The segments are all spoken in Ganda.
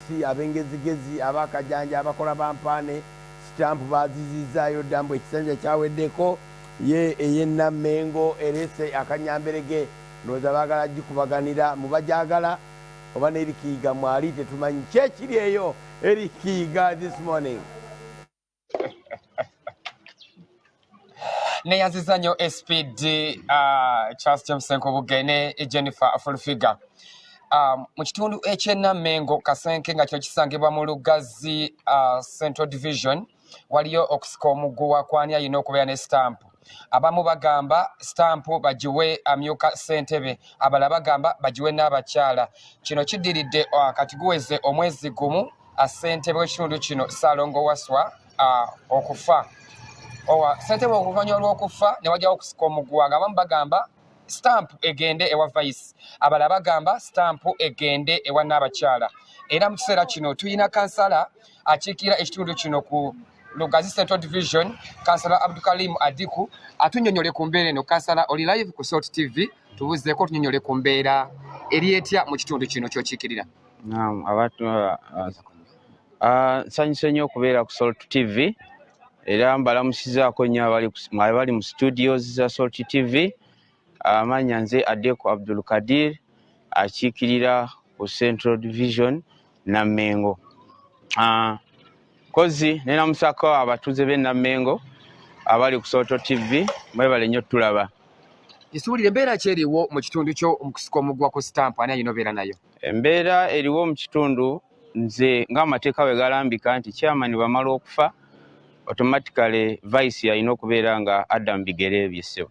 si abengezigezi abakajanja abakola bampane stamp bazizizaayo ddambu ekisanja kyaweddeko ye eye Namengo erese akanyamberege ndowooza baagala gikubaganira mu bajagala oba n'erikiiga mwali tetumanyi kyekiri eyo erikiiga this morning. Neyanziza nnyo SPD Charles James Nkobugene Jennifer Fulfiga mu kitundu eky'e Namengo Kasenke nga kyo kisangibwa mu Lugazi Central Division waliyo okusika omuguwa kwani ayina okubeera ne stamp. Abamu bagamba stamp bagiwe amyuka ssentebe, abalala bagamba bagiwe n'abakyala. Kino kiddiridde kati guweze omwezi gumu ssentebe w'ekitundu kino Ssaalongo Waswa okufa. Ssentebe oluvannyuma lw'okufa ne wajjawo okusika omuguwa ng'abamu bagamba stamp egende ewa vice, abalala bagamba stamp egende ewa n'abakyala. Era mu kiseera kino tuyina kansala akiikirira ekitundu kino ku Lugazi Central Division, Kansala Abdukalim Adiku atunyonyole ku mbeera eno. Kansala oli live ku Salt TV, tubuzeeko tunyonyole ku mbeera eri etya mu kitundu kino ky'okiikirira. Naam, abantu nsanyuse nnyo okubeera ku Salt TV era mbalamusizaako nnyo abali mu studios za Salt TV. Amanya nze Adeko Abdul Kadir akiikirira ku Central Division Namengo. Kozi nena musako abatuze b'e Namengo abali ku Salt TV mwebale nnyo tulaba. Isuulire embeera ki eriwo mu kitundu kyo omukusika omugwa ku stamp ani ayina obeera nayo? Embeera eriwo mu kitundu nze ng'amateeka bwe galambika nti chairman bamala okufa automatically vice yalina okubeera nga adda mu bigere by'essebo.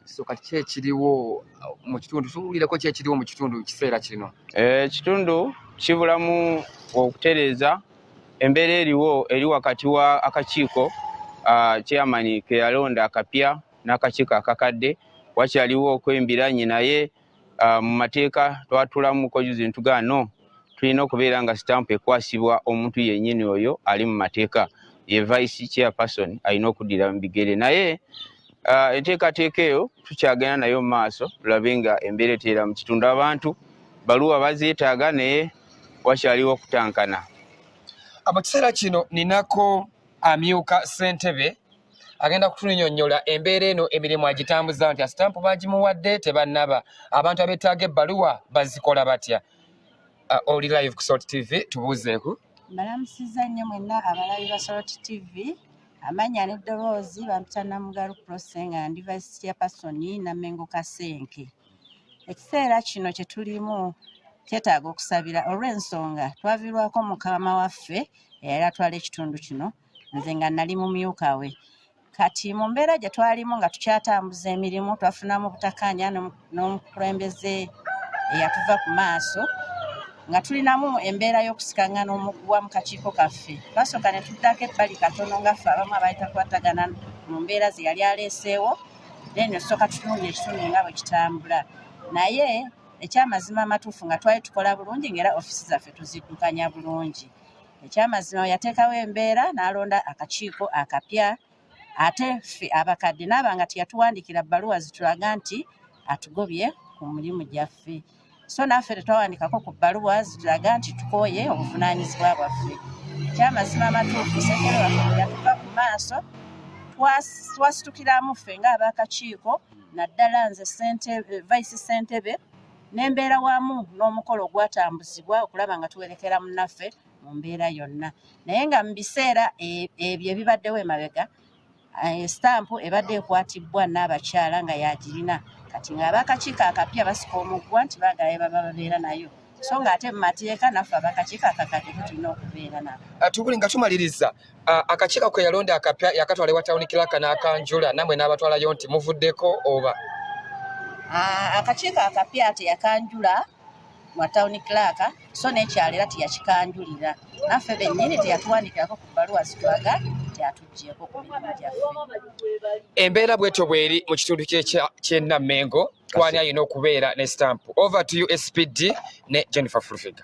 So kati kyekiriwo mu kitundu tuwulireko kyekiriwo mu kitundu kiseera kino? Ekitundu kibulamu okutereeza embeera eri wakati wa akakiiko chairman ke yalonda akapya n'akakiiko akakadde. Wakyaliwo okwembiranye naye mu mateeka twatulamu kojuzi ntugano tulina okubeera nga stamp ekwasibwa omuntu yennyini oyo ali mu mateeka, ye vice chairperson alina okuddira mu bigere. Naye enteekateeka eyo tukyagenda nayo mu maaso tulabe nga embeera eteera mu kitundu. Abantu baluwa bazeetaaga naye wakyaliwo okutankana. Mu kiseera kino ninako amyuka ssentebe agenda kutunyonnyola embeera eno emirimu agitambuza nti stamp bagimuwadde tebannaba, abantu abeetaaga ebbaluwa bazikola batya? Oli live ku Salt TV, tubuuzeeku. Mbalamusiza nnyo mwenna abalabi ba Salt TV. Amanya ne Doroozi bampita Namugalu Prosenga ndi vice chairperson Namengo Kasenke. Ekiseera kino kye tulimu kyetaaga okusabira olw'ensonga twavirwako mukama waffe eyali atwala ekitundu kino, nze nga nali mumyuka we. Kati mu mbeera gye twalimu nga tukyatambuza emirimu twafunamu butakkaanya n'omukulembeze eyatuva ku maaso nga tulinamu embeera y'okusikangana omuguwa mu kakiiko kaffe. Twasooka ne tuddako ebbali katono nga ffe abamu abaali takwatagana mu mbeera ze yali aleeseewo, then ne tusooka tutunula ekitundu nga bwe kitambula. Naye ekyamazima amatuufu nga twali tukola bulungi ng'era ofisi zaffe tuziddukanya bulungi. Ekyamazima yateekawo embeera n'alonda akakiiko akapya, ate ffe abakadde n'aba nga teyatuwandiikira bbaluwa zitulaga nti atugobye ku mulimu gyaffe. So naffe tetwawandikako ku bbaluwa zitulaga nti tukooye obuvunaanyizibwa bwaffe. Ekyamazima amatuufu ssentebe waffe yatuva ku maaso twasitukiramu ffe ng'abakakiiko, naddala nze vice ssentebe n'embeera wamu n'omukolo ogwatambuzibwa okulaba nga tuwerekera munnaffe mu mbeera yonna. Naye nga mu biseera ebyo ebibaddewo emabega stamp ebadde ekwatibbwa n'abakyala nga yagirina, kati ng'abakakiiko akapya basika omuguwa nti baagala baba babeera nayo, so ng'ate mu mateeka naffe abakakiiko akakadde tulina okubeera nabo. Tubuli nga tumaliriza akakiiko ke yalonda akapya yakatwala ewa tawuni kiraka n'akanjula, nammwe n'abatwalayo nti muvuddeko oba? Akakiiko akapya teyakanjula mu tawuni kiraka, so n'ekyalo era teyakikanjulira. Naffe bennyini teyatuwandiikirako ku bbaluwa zitulaga tyatugyeko ku mirimu gyaffe. Embeera bwetyo bweri mu kitundu ky'e Namengo, twani ayina okubeera ne stamp. Over to you SPD ne Jennifer Fulfiga.